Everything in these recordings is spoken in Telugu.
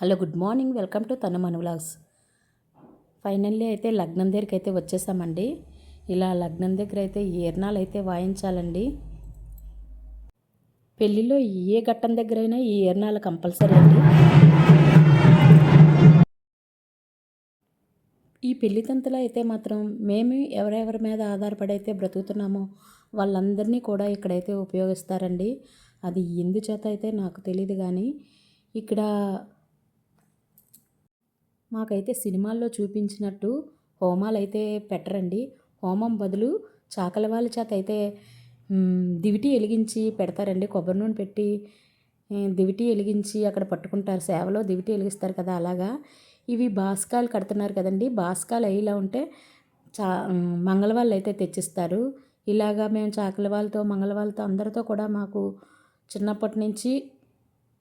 Hello, good morning. Welcome to తను వ్లాగ్స్. ఫైనల్లీ అయితే లగ్నం దగ్గరికి అయితే వచ్చేసామండి. ఇలా లగ్నం దగ్గర అయితే ఈర్నాలు అయితే వాయించాలండి. పెళ్ళిలో ఏ ఘట్టం దగ్గరైనా ఈ ఈర్నాలు కంపల్సరీ అండి. ఈ పెళ్లి తంతులో అయితే మాత్రం మేము ఎవరెవరి మీద ఆధారపడి అయితే బ్రతుకుతున్నామో వాళ్ళందరినీ కూడా ఇక్కడైతే ఉపయోగిస్తారండి. అది ఎందుచేత అయితే నాకు తెలియదు, కానీ ఇక్కడ మాకైతే సినిమాల్లో చూపించినట్టు హోమాలు అయితే పెట్టరండి. హోమం బదులు చాకలి వాళ్ళ చేత అయితే దివిటి వెలిగించి పెడతారండి. కొబ్బరి నూనె పెట్టి దివిటి వెలిగించి అక్కడ పట్టుకుంటారు. సేవలో దివిటి వెలిగిస్తారు కదా, అలాగా. ఇవి బాస్కాలు కడుతున్నారు కదండి. బాస్కాలు అయ్యేలా ఉంటే మంగళవాళ్ళు అయితే తెచ్చిస్తారు. ఇలాగా మేము చాకలి వాళ్ళతో మంగళవాళ్ళతో అందరితో కూడా మాకు చిన్నప్పటి నుంచి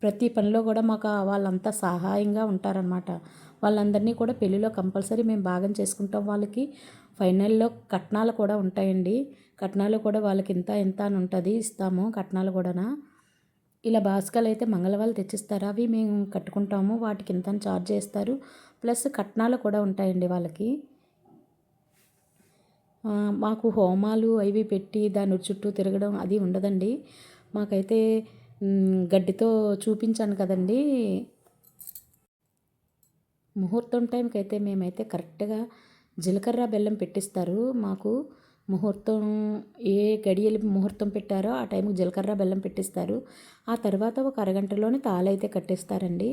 ప్రతి పనిలో కూడా మాకు వాళ్ళంతా సహాయంగా ఉంటారనమాట. వాళ్ళందరినీ కూడా పెళ్ళిలో కంపల్సరీ మేము భాగం చేసుకుంటాం. వాళ్ళకి ఫైనల్లో కట్నాలు కూడా ఉంటాయండి. కట్నాలు కూడా వాళ్ళకి ఇంత ఇంత అని ఉంటుంది, ఇస్తాము కట్నాలు కూడా. ఇలా బాస్కాలు అయితే మంగళవాళ్ళు తెచ్చిస్తారు. అవి మేము కట్టుకుంటాము. వాటికి ఇంత ఛార్జ్ చేస్తారు. ప్లస్ కట్నాలు కూడా ఉంటాయండి వాళ్ళకి. మాకు హోమాలు అవి పెట్టి దాని చుట్టూ తిరగడం అది ఉండదండి. మాకైతే గడ్డితో చూపించాను కదండి. ముహూర్తం టైంకి అయితే మేమైతే కరెక్ట్గా జీలకర్ర బెల్లం పెట్టిస్తారు మాకు. ముహూర్తం ఏ గడియలు ముహూర్తం పెట్టారో ఆ టైంకి జీలకర్ర బెల్లం పెట్టిస్తారు. ఆ తర్వాత ఒక అరగంటలోనే తాళైతే కట్టేస్తారండి.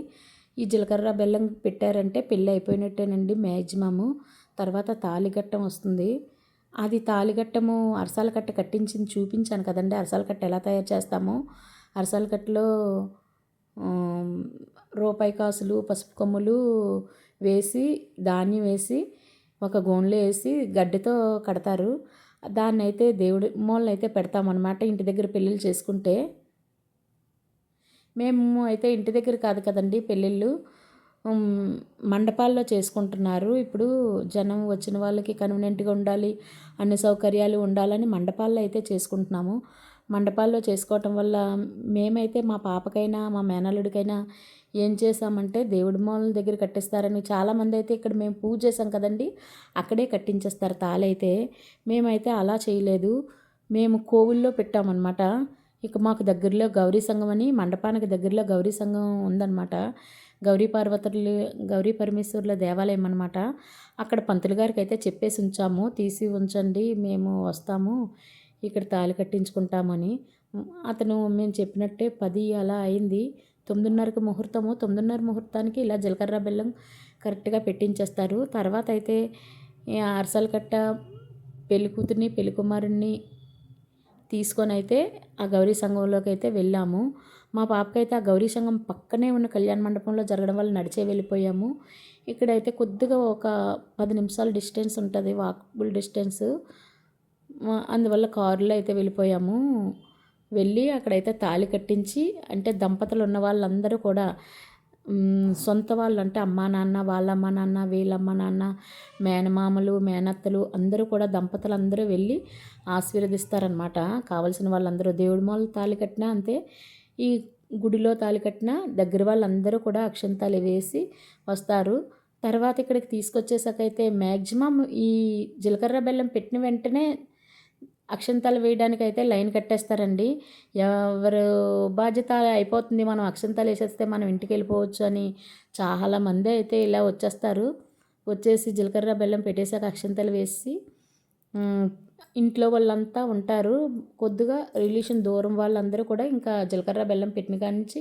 ఈ జీలకర్ర బెల్లం పెట్టారంటే పెళ్ళి అయిపోయినట్టేనండి మ్యాక్సిమము. తర్వాత తాళిగట్టం వస్తుంది. అది తాళిగట్టము అరసాల కట్ట కట్టించింది చూపించాను కదండి. అరసాల కట్ట ఎలా తయారు చేస్తామో, అరసాల కట్టలో రూపాయి కాసులు, పసుపు కొమ్ములు వేసి, ధాన్యం వేసి, ఒక గోన్లో వేసి గడ్డితో కడతారు. దాన్ని అయితే దేవుడి మూలన అయితే పెడతామన్నమాట. ఇంటి దగ్గర పెళ్ళిళ్ళు చేసుకుంటే మేము అయితే ఇంటి దగ్గర కాదు కదండి పెళ్ళిళ్ళు, మండపాల్లో చేసుకుంటున్నారు. ఇప్పుడు జనం వచ్చిన వాళ్ళకి కన్వీనియంట్గా ఉండాలి, అన్ని సౌకర్యాలు ఉండాలని మండపాల్లో అయితే చేసుకుంటున్నాము. మండపాల్లో చేసుకోవటం వల్ల మేమైతే మా పాపకైనా మా మేనల్లుడికైనా ఏం చేసామంటే దేవుడి మూలల దగ్గర కట్టిస్తారని చాలామంది అయితే ఇక్కడ మేము పూజ చేసాం కదండి, అక్కడే కట్టించేస్తారు తాళైతే. మేమైతే అలా చేయలేదు. మేము కోవిల్లో పెట్టామన్నమాట. ఇక మాకు దగ్గరలో గౌరీ సంఘం అని, మండపానికి దగ్గరలో గౌరీ సంఘం ఉందన్నమాట. గౌరీ పరమేశ్వరుల దేవాలయం అన్నమాట. అక్కడ పంతులు గారికి అయితే చెప్పేసి ఉంచాము, తీసి ఉంచండి మేము వస్తాము ఇక్కడ తాళి కట్టించుకుంటామని. అతను మేము చెప్పినట్టే 10 అలా అయింది. 9:30కి ముహూర్తము. 9:30 ముహూర్తానికి ఇలా జీలకర్ర బెల్లం కరెక్ట్గా పెట్టించేస్తారు. తర్వాత అయితే అరసల కట్ట పెళ్లి కూతుర్ని పెళ్లి కుమారుణ్ణి తీసుకొని అయితే ఆ గౌరీ సంఘంలోకి అయితే వెళ్ళాము. మా పాపకైతే ఆ గౌరీ సంఘం పక్కనే ఉన్న కళ్యాణ మండపంలో జరగడం వల్ల నడిచే వెళ్ళిపోయాము. ఇక్కడైతే కొద్దిగా ఒక 10 నిమిషాల డిస్టెన్స్ ఉంటుంది, వాకబుల్ డిస్టెన్స్. అందువల్ల కారులో అయితే వెళ్ళిపోయాము. వెళ్ళి అక్కడైతే తాళి కట్టించి, అంటే దంపతులు ఉన్న వాళ్ళందరూ కూడా సొంత వాళ్ళు అంటే అమ్మా నాన్న, వాళ్ళ అమ్మ నాన్న, వీళ్ళ అమ్మ నాన్న, మేనమామలు, మేనత్తలు అందరూ కూడా దంపతులు అందరూ వెళ్ళి ఆశీర్వదిస్తారనమాట. కావలసిన వాళ్ళందరూ దేవుడి మూల తాళి కట్టినా అంతే, ఈ గుడిలో తాళి కట్టినా దగ్గర వాళ్ళందరూ కూడా అక్షంతాలు వేసి వస్తారు. తర్వాత ఇక్కడికి తీసుకొచ్చేసాకైతే మ్యాక్సిమం ఈ జీలకర్ర బెల్లం పెట్టిన వెంటనే అక్షంతాలు వేయడానికి అయితే లైన్ కట్టేస్తారండి. ఎవరు బాధ్యత అయిపోతుంది, మనం అక్షంతాలు వేసేస్తే మనం ఇంటికి వెళ్ళిపోవచ్చు అని చాలామంది అయితే ఇలా వచ్చేస్తారు. వచ్చేసి జీలకర్ర బెల్లం పెట్టేశాక అక్షంతాలు వేసి ఇంట్లో వాళ్ళంతా ఉంటారు. కొద్దిగా రిలేషన్ దూరం వాళ్ళందరూ కూడా ఇంకా జీలకర్ర బెల్లం పెట్టిన కాడి నుంచి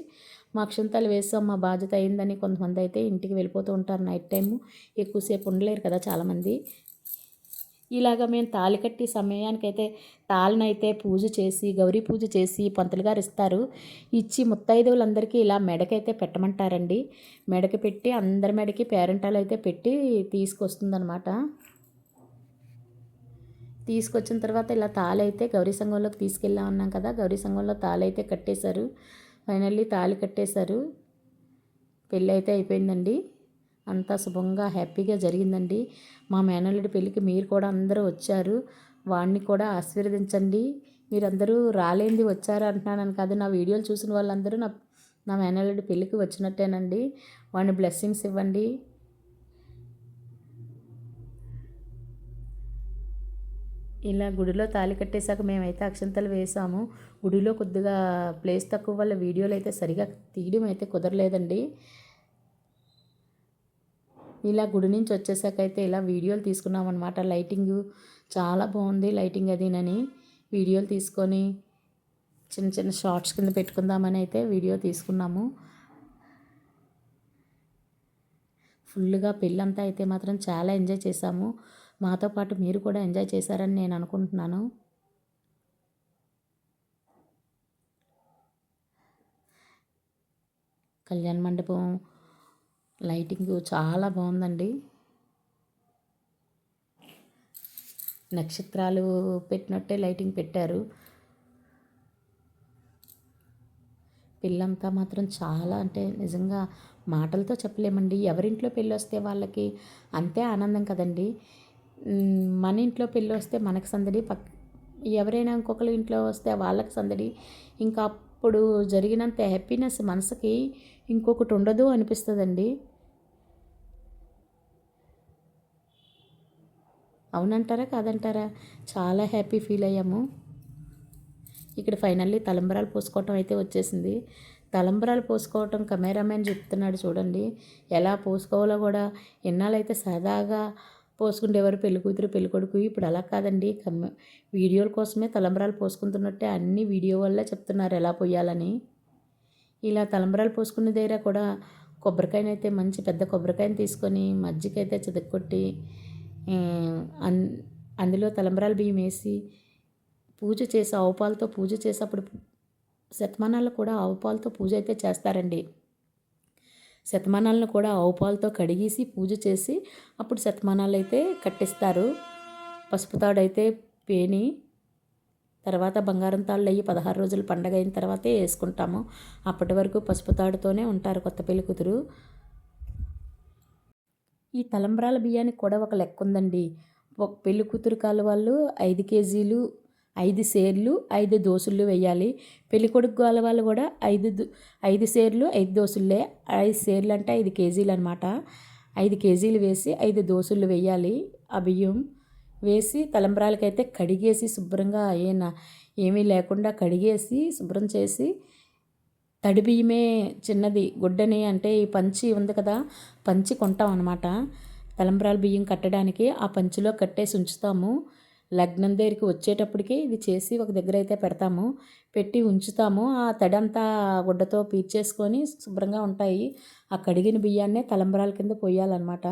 మా అక్షంతాలు వేసాం, మా బాధ్యత అయిందని కొంతమంది అయితే ఇంటికి వెళ్ళిపోతూ ఉంటారు. నైట్ టైము ఎక్కువసేపు ఉండలేరు కదా చాలామంది. ఇలాగ మేము తాళి కట్టి సమయానికైతే తాళనైతే పూజ చేసి, గౌరీ పూజ చేసి పంతులు గారు ఇస్తారు. ఇచ్చి ముత్తైదువులందరికీ ఇలా మెడకైతే పెట్టమంటారండి. మెడకి పెట్టి అందరి మెడకి పేరెంటాలు అయితే పెట్టి తీసుకొస్తుందనమాట. తీసుకొచ్చిన తర్వాత ఇలా తాళి అయితే గౌరీ సంఘంలోకి తీసుకెళ్ళా ఉన్నాం కదా, గౌరీ సంఘంలో తాళి అయితే కట్టేశారు. ఫైనల్లీ తాళి కట్టేశారు. పెళ్ళి అయితే అయిపోయిందండి. అంతా శుభంగా హ్యాపీగా జరిగిందండి. మా మేనల్లుడి పెళ్ళికి మీరు కూడా అందరూ వచ్చారు, వాడిని కూడా ఆశీర్వదించండి. మీరందరూ రాలేంది వచ్చారు అంటున్నాను కాదు, నా వీడియోలు చూసిన వాళ్ళందరూ నా మేనల్లుడి పెళ్ళికి వచ్చినట్టేనండి. వాడిని బ్లెస్సింగ్స్ ఇవ్వండి. ఇలా గుడిలో తాళి కట్టేశాక మేమైతే అక్షంతలు వేసాము. గుడిలో కొద్దిగా ప్లేస్ తక్కువ వల్ల వీడియోలు అయితే సరిగా తీయడం అయితే కుదరలేదండి. ఇలా గుడి నుంచి వచ్చేసాక అయితే ఇలా వీడియోలు తీసుకున్నాం అనమాట. లైటింగ్ చాలా బాగుంది, లైటింగ్ అదినని వీడియోలు తీసుకొని చిన్న చిన్న షార్ట్స్ కింద పెట్టుకుందామని అయితే వీడియో తీసుకున్నాము. ఫుల్గా పెళ్ళంతా అయితే మాత్రం చాలా ఎంజాయ్ చేశాము. మాతో పాటు మీరు కూడా ఎంజాయ్ చేశారని నేను అనుకుంటున్నాను. కళ్యాణ మండపం లైటింగ్ చాలా బాగుందండి. నక్షత్రాలు పెట్టినట్టే లైటింగ్ పెట్టారు. పెళ్ళంతా మాత్రం చాలా అంటే నిజంగా మాటలతో చెప్పలేమండి. ఎవరింట్లో పెళ్ళి వస్తే వాళ్ళకి అంతే ఆనందం కదండి. మన ఇంట్లో పెళ్ళి వస్తే మనకు సందడి, ఎవరైనా ఇంకొకరి ఇంట్లో వస్తే వాళ్ళకి సందడి. ఇంకా అప్పుడు జరిగినంత హ్యాపీనెస్ మనసుకి ఇంకొకటి ఉండదు అనిపిస్తుందండి. అవునంటారా కాదంటారా? చాలా హ్యాపీ ఫీల్ అయ్యాము. ఇక్కడ ఫైనల్లీ తలంబరాలు పోసుకోవటం అయితే వచ్చేసింది. తలంబరాలు పోసుకోవటం కెమెరామెన్ చెప్తున్నాడు చూడండి, ఎలా పోసుకోవాలో కూడా. ఎన్నాళ్ళైతే సరదాగా పోసుకుండేవారు పెళ్ళికూతురు పెళ్ళికొడుకు, ఇప్పుడు అలా కాదండి. వీడియోల కోసమే తలంబరాలు పోసుకుంటున్నట్టే అన్ని వీడియో వల్లే చెప్తున్నారు ఎలా పోయాలని. ఇలా తలంబరాలు పోసుకునే దగ్గర కూడా కొబ్బరికాయనైతే మంచి పెద్ద కొబ్బరికాయని తీసుకొని మజ్జిగైతే చితక్కొట్టి అందులో తలంబరాల బియ్యం వేసి పూజ చేసి ఆవు పాలతో పూజ చేసి అప్పుడు శతమానాలు కూడా ఆవు పాలతో పూజ అయితే చేస్తారండి. శతమానాలను కూడా ఆవు పాలతో కడిగేసి పూజ చేసి అప్పుడు శతమానాలు అయితే కట్టిస్తారు. పసుపు తాడైతే పేని తర్వాత బంగారం తాళ్ళు అయ్యి 16 రోజులు పండగ అయిన తర్వాతే వేసుకుంటాము. అప్పటి వరకు పసుపు తాడుతోనే ఉంటారు కొత్త పెళ్లి కూతురు. ఈ తలంబ్రాల బియ్యానికి కూడా ఒక లెక్క ఉందండి. పెళ్లి కూతురు కాలు వాళ్ళు 5 కేజీలు 5 సేర్లు 5 దోసులు వేయాలి. పెళ్ళికొడుకు వాళ్ళ వాళ్ళు కూడా 5 సేర్లు 5 దోసులే. 5 సేర్లు అంటే 5 కేజీలు అనమాట. 5 కేజీలు వేసి 5 దోసులు వేయాలి. ఆ బియ్యం వేసి తలంబ్రాలకైతే కడిగేసి శుభ్రంగా ఏమీ లేకుండా కడిగేసి శుభ్రం చేసి తడి బియ్యమే చిన్నది గుడ్డని అంటే ఈ పంచి ఉంది కదా, పంచి కొంటాం అనమాట. తలంబ్రాల బియ్యం కట్టడానికి ఆ పంచిలో కట్టేసి ఉంచుతాము. లగ్నం దగ్గరికి వచ్చేటప్పటికి ఇది చేసి ఒక దగ్గర అయితే పెడతాము, పెట్టి ఉంచుతాము. ఆ తడంతా గుడ్డతో పీల్చేసుకొని శుభ్రంగా ఉంటాయి. ఆ కడిగిన బియ్యాన్నే తలంబ్రాల కింద పొయ్యాలన్నమాట.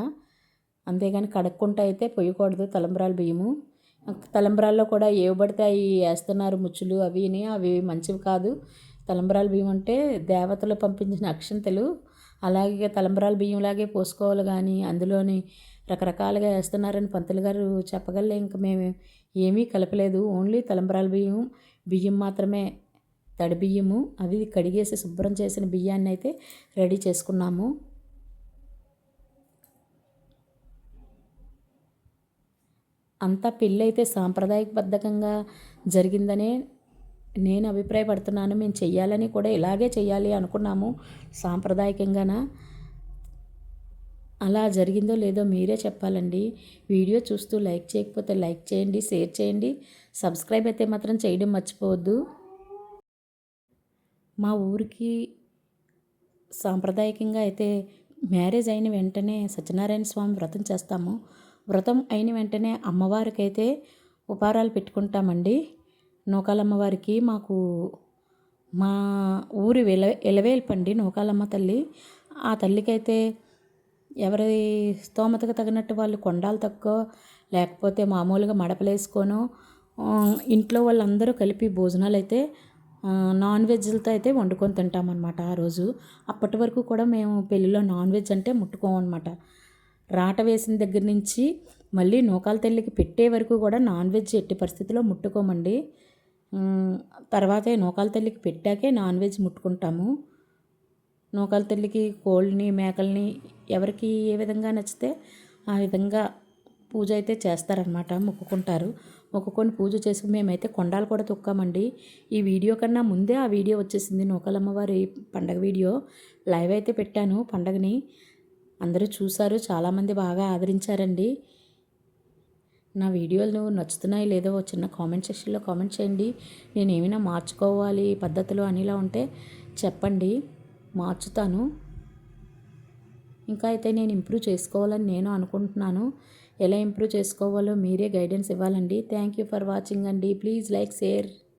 అంతేగాని కడక్కుంటా అయితే పొయ్యకూడదు తలంబ్రాల బియ్యము. తలంబ్రాల్లో కూడా ఏవి పడితే అవి వేస్తున్నారు ముచ్చులు అవి మంచివి కాదు. తలంబ్రాల బియ్యం అంటే దేవతలు పంపించిన అక్షంతలు. అలాగే తలంబ్రాల బియ్యంలాగే పోసుకోవాలి, కానీ అందులోని రకరకాలుగా వేస్తున్నారని పంతులు గారు చెప్పగలే. ఇంక మేము ఏమీ కలపలేదు, ఓన్లీ తలంబ్రాల బియ్యం మాత్రమే, తడి బియ్యము అవి కడిగేసి శుభ్రం చేసిన బియ్యాన్ని అయితే రెడీ చేసుకున్నాము. అంతా పెళ్ళి అయితే సాంప్రదాయబద్ధంగా జరిగిందనే నేను అభిప్రాయపడుతున్నాను. మేము చెయ్యాలని కూడా ఇలాగే చెయ్యాలి అనుకున్నాము సాంప్రదాయకంగాన. అలా జరిగిందో లేదో మీరే చెప్పాలండి. వీడియో చూస్తూ లైక్ చేయకపోతే లైక్ చేయండి, షేర్ చేయండి, సబ్స్క్రైబ్ అయితే మాత్రం చేయడం మర్చిపోవద్దు. మా ఊరికి సాంప్రదాయకంగా అయితే మ్యారేజ్ అయిన వెంటనే సత్యనారాయణ స్వామి వ్రతం చేస్తాము. వ్రతం అయిన వెంటనే అమ్మవారికి అయితే ఉపహారాలు పెట్టుకుంటామండి. నూకాలమ్మవారికి మాకు మా ఊరి ఎలవేల్పండి నూకాలమ్మ తల్లి. ఆ తల్లికైతే ఎవరి స్తోమతకు తగినట్టు వాళ్ళు కొండాలు తక్కువ లేకపోతే మామూలుగా మడపలేసుకోను ఇంట్లో వాళ్ళందరూ కలిపి భోజనాలు అయితే నాన్ వెజ్లతో అయితే వండుకొని తింటామన్నమాట ఆ రోజు. అప్పటి వరకు కూడా మేము పెళ్ళిలో నాన్ వెజ్ అంటే ముట్టుకోమన్నమాట. రాట వేసిన దగ్గర నుంచి మళ్ళీ నూకాల తల్లికి పెట్టే వరకు కూడా నాన్ వెజ్ ఎట్టి పరిస్థితిలో ముట్టుకోమండి. తర్వాతే నూకాల తల్లికి పెట్టాకే నాన్ వెజ్ ముట్టుకుంటాము. నూకాల తల్లికి కోళ్ళని మేకల్ని ఎవరికి ఏ విధంగా నచ్చితే ఆ విధంగా పూజ అయితే చేస్తారనమాట, మొక్కుకుంటారు. మొక్కుకొని పూజ చేసి మేమైతే కొండాలు కూడా తొక్కామండి. ఈ వీడియో కన్నా ముందే ఆ వీడియో వచ్చేసింది. నూకాలమ్మవారి పండగ వీడియో లైవ్ అయితే పెట్టాను పండగని. అందరూ చూసారు, చాలామంది బాగా ఆదరించారండి. నా వీడియోలు నచ్చుతున్నాయి లేదో చిన్న కామెంట్ సెక్షన్లో కామెంట్ చేయండి. నేను ఏమైనా మార్చుకోవాలి పద్ధతులు అనిలా ఉంటే చెప్పండి, మార్చుతాను. ఇంకా అయితే నేను ఇంప్రూవ్ చేసుకోవాలని నేను అనుకుంటున్నాను. ఎలా ఇంప్రూవ్ చేసుకోవాలో మీరే గైడెన్స్ ఇవ్వాలండి. థ్యాంక్ యూ ఫర్ వాచింగ్ అండి. Please like, share.